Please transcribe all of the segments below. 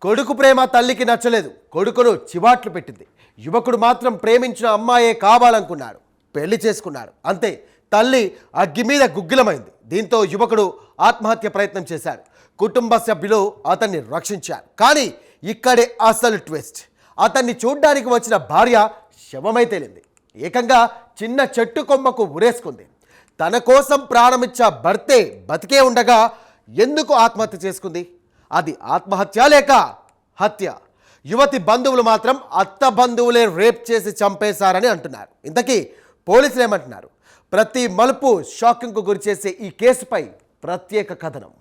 కొడుకు ప్రేమ తల్లికి నచ్చలేదు. కొడుకును చివాట్లు పెట్టింది. యువకుడు మాత్రం ప్రేమించిన అమ్మాయే కావాలనుకున్నాడు. పెళ్లి చేసుకున్నాడు. అంతే, తల్లి అగ్గి మీద గుగ్గిలమైంది. దీంతో యువకుడు ఆత్మహత్య ప్రయత్నం చేశాడు. కుటుంబ సభ్యులు అతన్ని రక్షించారు. కానీ ఇక్కడే అసలు ట్విస్ట్. అతన్ని చూడ్డానికి వచ్చిన భార్య శవమై తేలింది. ఏకంగా చిన్న చెట్టు కొమ్మకు ఉరేసుకుంది. తన కోసం ప్రాణమిచ్చా భర్తే బతికే ఉండగా ఎందుకు ఆత్మహత్య చేసుకుంది? అది ఆత్మహత్య లేక హత్య? యువతి బంధువులు మాత్రం అత్త బంధువులే రేప్ చేసి చంపేశారని అంటున్నారు. ఇంతకీ పోలీసులు ఏమంటున్నారు? ప్రతి మలుపు షాకింగ్కు గురిచేసే ఈ కేసుపై ప్రత్యేక కథనం.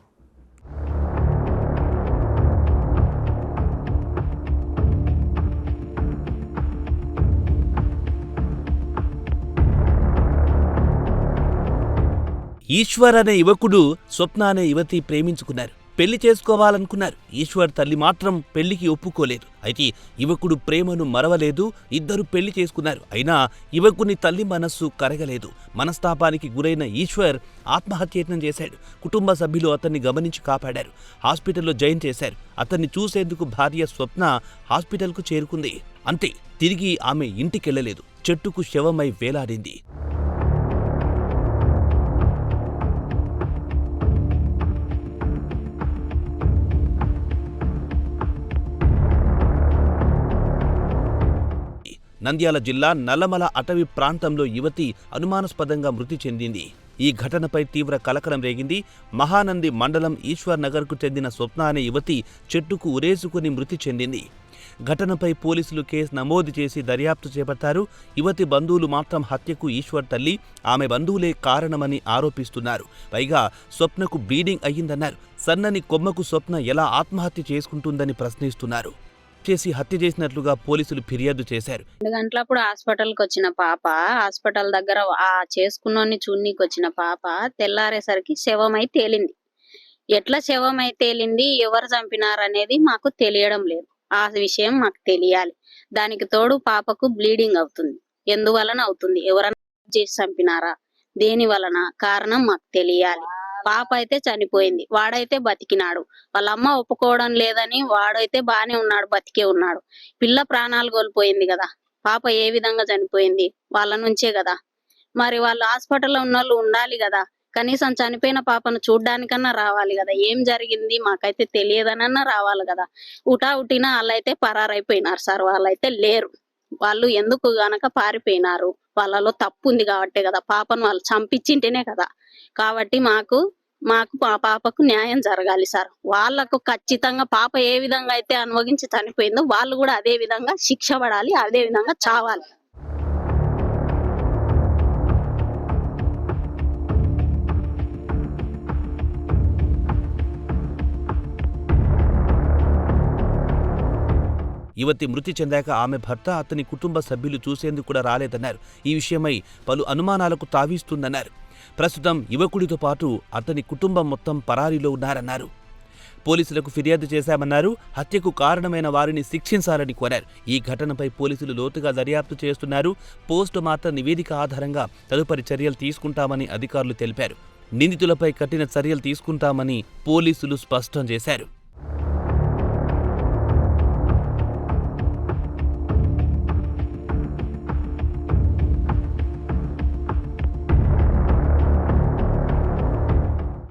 ఈశ్వర్ అనే యువకుడు స్వప్న అనే యువతి ప్రేమించుకున్నారు. పెళ్లి చేసుకోవాలనుకున్నారు. ఈశ్వర్ తల్లి మాత్రం పెళ్లికి ఒప్పుకోలేదు. అయితే యువకుడు ప్రేమను మరవలేదు. ఇద్దరు పెళ్లి చేసుకున్నారు. అయినా యువకుని తల్లి మనస్సు కరగలేదు. మనస్తాపానికి గురైన ఈశ్వర్ ఆత్మహత్యయత్నం చేశాడు. కుటుంబ సభ్యులు అతన్ని గమనించి కాపాడారు. హాస్పిటల్లో జాయిన్ చేశారు. అతన్ని చూసేందుకు భార్య స్వప్న హాస్పిటల్కు చేరుకుంది. అంతే, తిరిగి ఆమె ఇంటికెళ్లలేదు. చెట్టుకు శవమై వేలాడింది. నంద్యాల జిల్లా నల్లమల అటవీ ప్రాంతంలో యువతి అనుమానాస్పదంగా మృతి చెందింది. ఈ ఘటనపై తీవ్ర కలకలం రేగింది. మహానంది మండలం ఈశ్వర్ నగర్కు చెందిన స్వప్న అనే యువతి చెట్టుకు ఉరేసుకుని మృతి చెందింది. ఘటనపై పోలీసులు కేసు నమోదు చేసి దర్యాప్తు చేపట్టారు. యువతి బంధువులు మాత్రం హత్యకు ఈశ్వర్ తల్లి, ఆమె బంధువులే కారణమని ఆరోపిస్తున్నారు. పైగా స్వప్నకు బ్లీడింగ్ అయ్యిందన్నారు. సన్నని కొమ్మకు స్వప్న ఎలా ఆత్మహత్య చేసుకుంటుందని ప్రశ్నిస్తున్నారు. చేసి హత్య చేసినట్లుగా పోలీసులు ఫిర్యాదు చేశారు. 2 గంటలప్పుడు హాస్పిటల్కి వచ్చిన పాప, హాస్పిటల్ దగ్గర ఆ చేసుకున్నోని చూడ్నీకి వచ్చిన పాప తెల్లారేసరికి శవమై తేలింది. ఎట్లా శవమై తేలింది, ఎవరు చంపినారనేది మాకు తెలియడం లేదు. ఆ విషయం మాకు తెలియాలి. దానికి తోడు పాపకు బ్లీడింగ్ అవుతుంది. ఎందువలన అవుతుంది, ఎవరన్నా చేసి చంపినారా, దేని వలన, కారణం మాకు తెలియాలి. పాప అయితే చనిపోయింది, వాడైతే బతికినాడు. వాళ్ళ అమ్మ ఒప్పుకోవడం లేదని వాడైతే బానే ఉన్నాడు, బతికే ఉన్నాడు. పిల్ల ప్రాణాలు కోల్పోయింది కదా. పాప ఏ విధంగా చనిపోయింది, వాళ్ళ నుంచే కదా. మరి వాళ్ళు హాస్పిటల్లో ఉన్న వాళ్ళు ఉండాలి కదా, కనీసం చనిపోయిన పాపను చూడ్డానికన్నా రావాలి కదా. ఏం జరిగింది మాకైతే తెలియదనన్నా రావాలి కదా. ఉటినా వాళ్ళైతే పరారైపోయినారు సార్. వాళ్ళైతే లేరు. వాళ్ళు ఎందుకు గనక పారిపోయినారు, వాళ్ళలో తప్పు ఉంది కాబట్టే కదా. పాపను వాళ్ళు చంపించింటేనే కదా. కాబట్టి మాకు మా పాపకు న్యాయం జరగాలి సార్. వాళ్ళకు ఖచ్చితంగా పాప ఏ విధంగా అయితే అనుభవించి చనిపోయిందో వాళ్ళు కూడా అదే విధంగా శిక్ష పడాలి, అదే విధంగా చావాలి. యువతి మృతి చెందాక ఆమె భర్త, అతని కుటుంబ సభ్యులు చూసేందుకు కూడా రాలేదన్నారు. ఈ విషయమై పలు అనుమానాలకు తావిస్తుందన్నారు. ప్రస్తుతం యువకుడితో పాటు అతని కుటుంబం మొత్తం పరారీలో ఉన్నారన్నారు. పోలీసులకు ఫిర్యాదు చేశామన్నారు. హత్యకు కారణమైన వారిని శిక్షించాలని కోరారు. ఈ ఘటనపై పోలీసులు లోతుగా దర్యాప్తు చేస్తున్నారు. పోస్ట్ మార్టం నివేదిక ఆధారంగా తదుపరి చర్యలు తీసుకుంటామని అధికారులు తెలిపారు. నిందితులపై కఠిన చర్యలు తీసుకుంటామని పోలీసులు స్పష్టం చేశారు.